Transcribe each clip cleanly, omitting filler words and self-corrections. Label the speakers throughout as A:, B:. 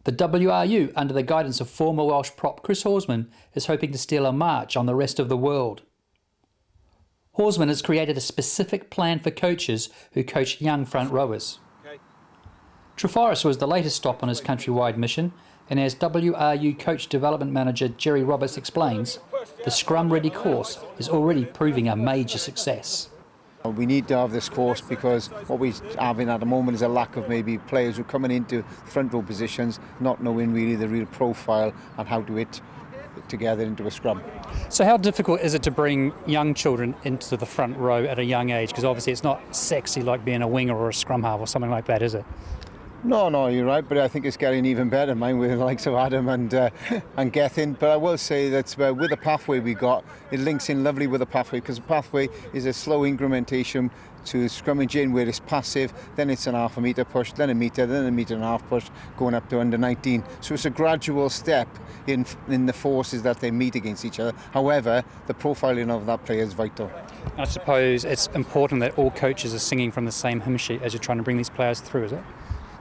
A: The WRU, under the guidance of former Welsh prop Chris Horsman, is hoping to steal a march on the rest of the world. Horsman has created a specific plan for coaches who coach young front rowers. Treforest was the latest stop on his countrywide mission, and as WRU Coach Development Manager Jerry Roberts explains, the Scrum Ready course is already proving a major success.
B: We need to have this course because what we're having at the moment is a lack of maybe players who are coming into front row positions not knowing really the real profile and how to it together into a scrum.
A: So how difficult is it to bring young children into the front row at a young age? Because obviously it's not sexy like being a winger or a scrum half or something like that, is it?
B: No, you're right, but I think it's getting even better, mine, with the likes of Adam and Gethin. But I will say that with the pathway we got, it links in lovely with the pathway, because the pathway is a slow incrementation to scrummage in where it's passive, then it's an half a metre push, then a metre, then a metre and a half push, going up to under 19. So it's a gradual step in the forces that they meet against each other. However, the profiling of that player is vital.
A: I suppose it's important that all coaches are singing from the same hymn sheet as you're trying to bring these players through, is it?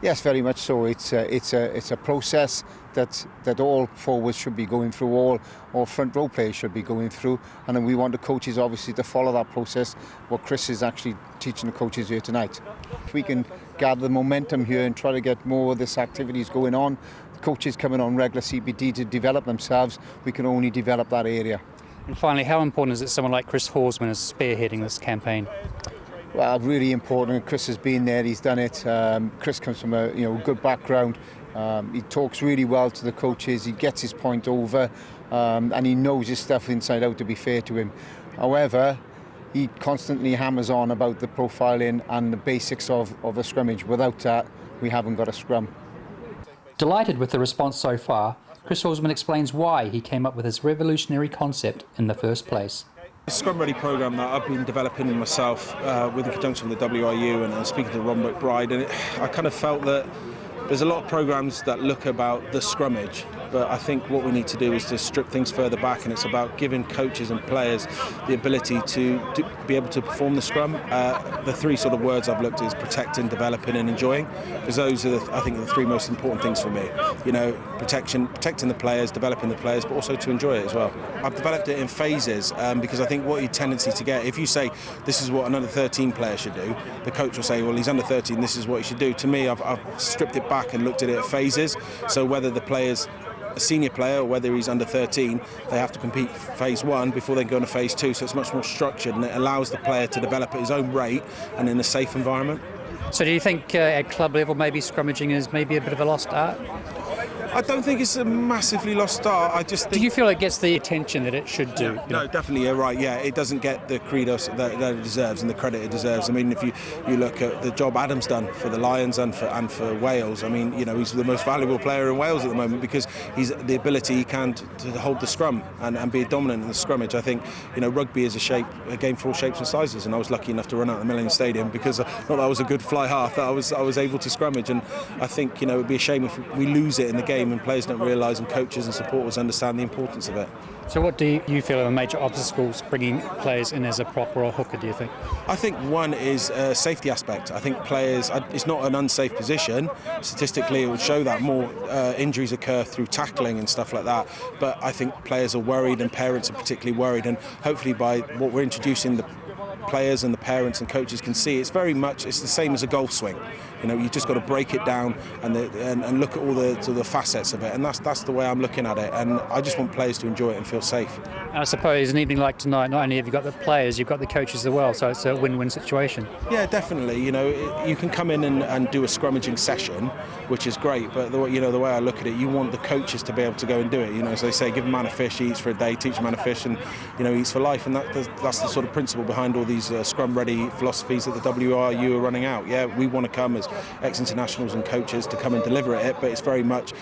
B: Yes, very much so. It's a process that all forwards should be going through, all front row players should be going through, and then we want the coaches obviously to follow that process, what Chris is actually teaching the coaches here tonight. If we can gather the momentum here and try to get more of this activities going on, the coaches coming on regular CPD to develop themselves, we can only develop that area.
A: And finally, how important is it someone like Chris Horsman is spearheading this campaign?
B: Well, really important. Chris has been there, he's done it. Chris comes from a good background. He talks really well to the coaches, he gets his point over, and he knows his stuff inside out, to be fair to him. However, he constantly hammers on about the profiling and the basics of a scrummage. Without that, we haven't got a scrum.
A: Delighted with the response so far, Chris Horsman explains why he came up with this revolutionary concept in the first place.
C: The Scrum Ready programme that I've been developing myself with in conjunction with the WRU and speaking to Ron McBride, and I kind of felt that there's a lot of programmes that look about the scrummage, but I think what we need to do is to strip things further back, and it's about giving coaches and players the ability to be able to perform the scrum. The three sort of words I've looked at is protecting, developing and enjoying, because those are, I think, the three most important things for me. Protecting the players, developing the players, but also to enjoy it as well. I've developed it in phases because I think what your tendency to get, if you say this is what an under 13 player should do, the coach will say, well, he's under 13, this is what he should do. To me, I've stripped it back and looked at it at phases. So whether the player's a senior player or whether he's under 13, they have to compete phase one before they go into phase two. So it's much more structured, and it allows the player to develop at his own rate and in a safe environment.
A: So do you think at club level maybe scrummaging is maybe a bit of a lost art?
C: I don't think it's a massively lost art. I just think...
A: Do you feel it gets the attention that it should do?
C: No, definitely, you're right. Yeah, it doesn't get the credos that it deserves and the credit it deserves. I mean, if you look at the job Adam's done for the Lions and for Wales, I mean, he's the most valuable player in Wales at the moment because he's the ability he can to hold the scrum and be dominant in the scrummage. I think, rugby is a game for all shapes and sizes, and I was lucky enough to run out of the Millennium Stadium because not that I was a good fly half, that I was able to scrummage, and I think, it would be a shame if we lose it in the game and players don't realise and coaches and supporters understand the importance of it.
A: So what do you feel are the major obstacles bringing players in as a prop or a hooker, do you think?
C: I think one is a safety aspect. I think players, it's not an unsafe position. Statistically, it would show that more injuries occur through tackling and stuff like that. But I think players are worried and parents are particularly worried. And hopefully by what we're introducing, the players and the parents and coaches can see it's the same as a golf swing. You just got to break it down and look at all the facets of it, and that's the way I'm looking at it, and I just want players to enjoy it and feel safe.
A: I suppose an evening like tonight, not only have you got the players, you've got the coaches as well, so it's a win-win situation.
C: Yeah, definitely. You can come in and do a scrummaging session, which is great, but the way I look at it, you want the coaches to be able to go and do it. As they say, give a man a fish, he eats for a day, teach a man a fish, and he eats for life, and that's the sort of principle behind all these Scrum Ready philosophies that the WRU are running out. Yeah, we want to come as ex-internationals and coaches to come and deliver it, but it's very much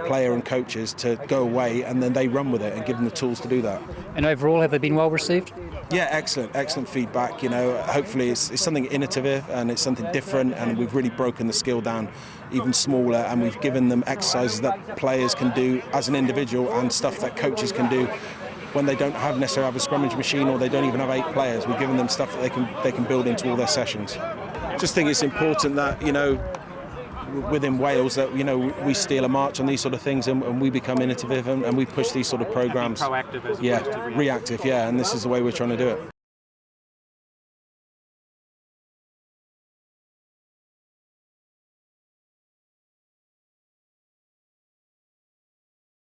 C: player and coaches to go away and then they run with it and give them the tools to do that.
A: And overall, have they been well received?
C: Yeah, excellent feedback. Hopefully it's something innovative and it's something different, and we've really broken the skill down even smaller, and we've given them exercises that players can do as an individual and stuff that coaches can do when they don't necessarily have a scrummage machine or they don't even have 8 players. We've given them stuff that they can build into all their sessions. Just think it's important that within Wales that, you know, we steal a march on these sort of things, and we become innovative, and we push these sort of programs.
D: Proactive as opposed to reactive.
C: Reactive, yeah, and this is the way we're trying to do it.